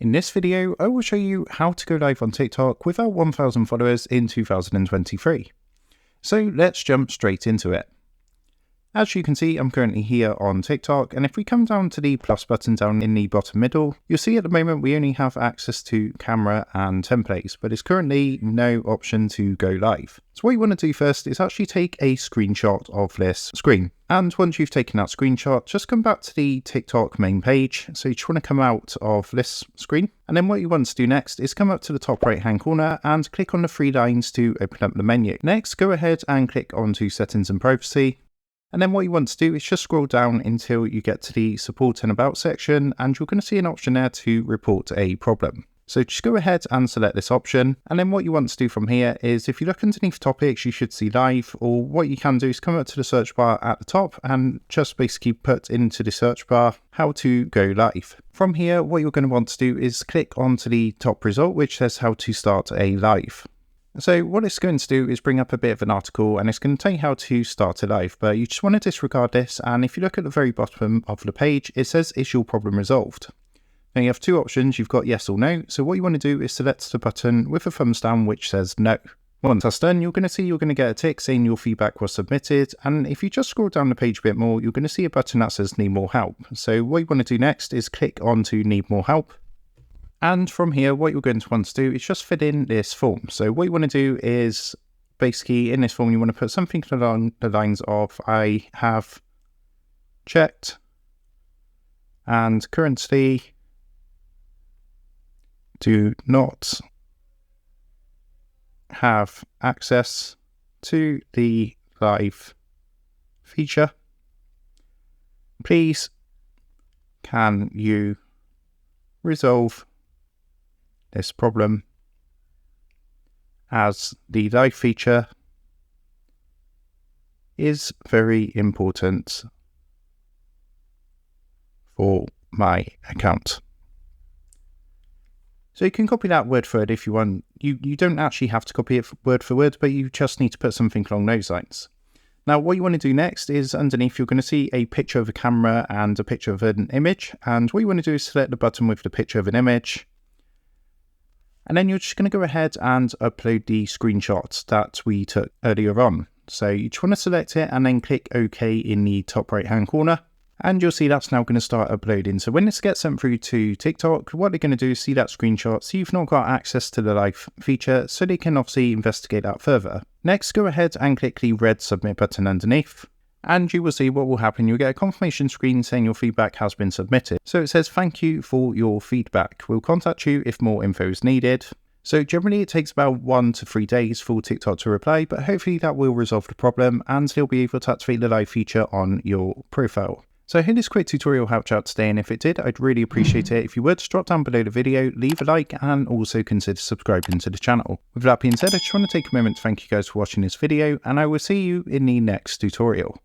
In this video, I will show you how to go live on TikTok with our 1000 followers in 2023. So let's jump straight into it. As you can see, I'm currently here on TikTok, and if we come down to the plus button down in the bottom middle, you'll see at the moment we only have access to camera and templates, but it's currently no option to go live. So what you want to do first is actually take a screenshot of this screen. And once you've taken that screenshot, just come back to the TikTok main page. So you just want to come out of this screen. And then what you want to do next is come up to the top right hand corner and click on the three lines to open up the menu. Next, go ahead and click onto settings and privacy. And then what you want to do is just scroll down until you get to the support and about section, and you're going to see an option there to report a problem. So just go ahead and select this option. And then what you want to do from here is, if you look underneath topics, you should see live, or what you can do is come up to the search bar at the top and just basically put into the search bar how to go live. From here, what you're going to want to do is click onto the top result, which says how to start a live. So what it's going to do is bring up a bit of an article, and it's going to tell you how to start a live, but you just want to disregard this. And if you look at the very bottom of the page, it says, is your problem resolved? Now you have two options. You've got yes or no. So what you want to do is select the button with a thumbs down, which says no. Once that's done, you're going to see you're going to get a tick saying your feedback was submitted. And if you just scroll down the page a bit more, you're going to see a button that says need more help. So what you want to do next is click on to need more help. And from here, what you're going to want to do is just fill in this form. So what you want to do is basically in this form, you want to put something along the lines of, I have checked and currently do not have access to the live feature. Please, can you resolve this problem, as the live feature is very important for my account. So you can copy that word for word if you want. You don't actually have to copy it word for word, but you just need to put something along those lines. Now what you want to do next is underneath you're going to see a picture of a camera and a picture of an image, and what you want to do is select the button with the picture of an image. And then you're just going to go ahead and upload the screenshots that we took earlier on. So you just want to select it and then click OK in the top right hand corner. And you'll see that's now going to start uploading. So when this gets sent through to TikTok, what they're going to do is see that screenshot. So you've not got access to the live feature, so they can obviously investigate that further. Next, go ahead and click the red submit button underneath. And you will see what will happen. You'll get a confirmation screen saying your feedback has been submitted. So it says, thank you for your feedback. We'll contact you if more info is needed. So generally it takes about 1 to 3 days for TikTok to reply, but hopefully that will resolve the problem and they'll be able to activate the live feature on your profile. So I hope this quick tutorial helped you out today, and if it did, I'd really appreciate it if you would drop down below the video, leave a like, and also consider subscribing to the channel. With that being said, I just want to take a moment to thank you guys for watching this video, and I will see you in the next tutorial.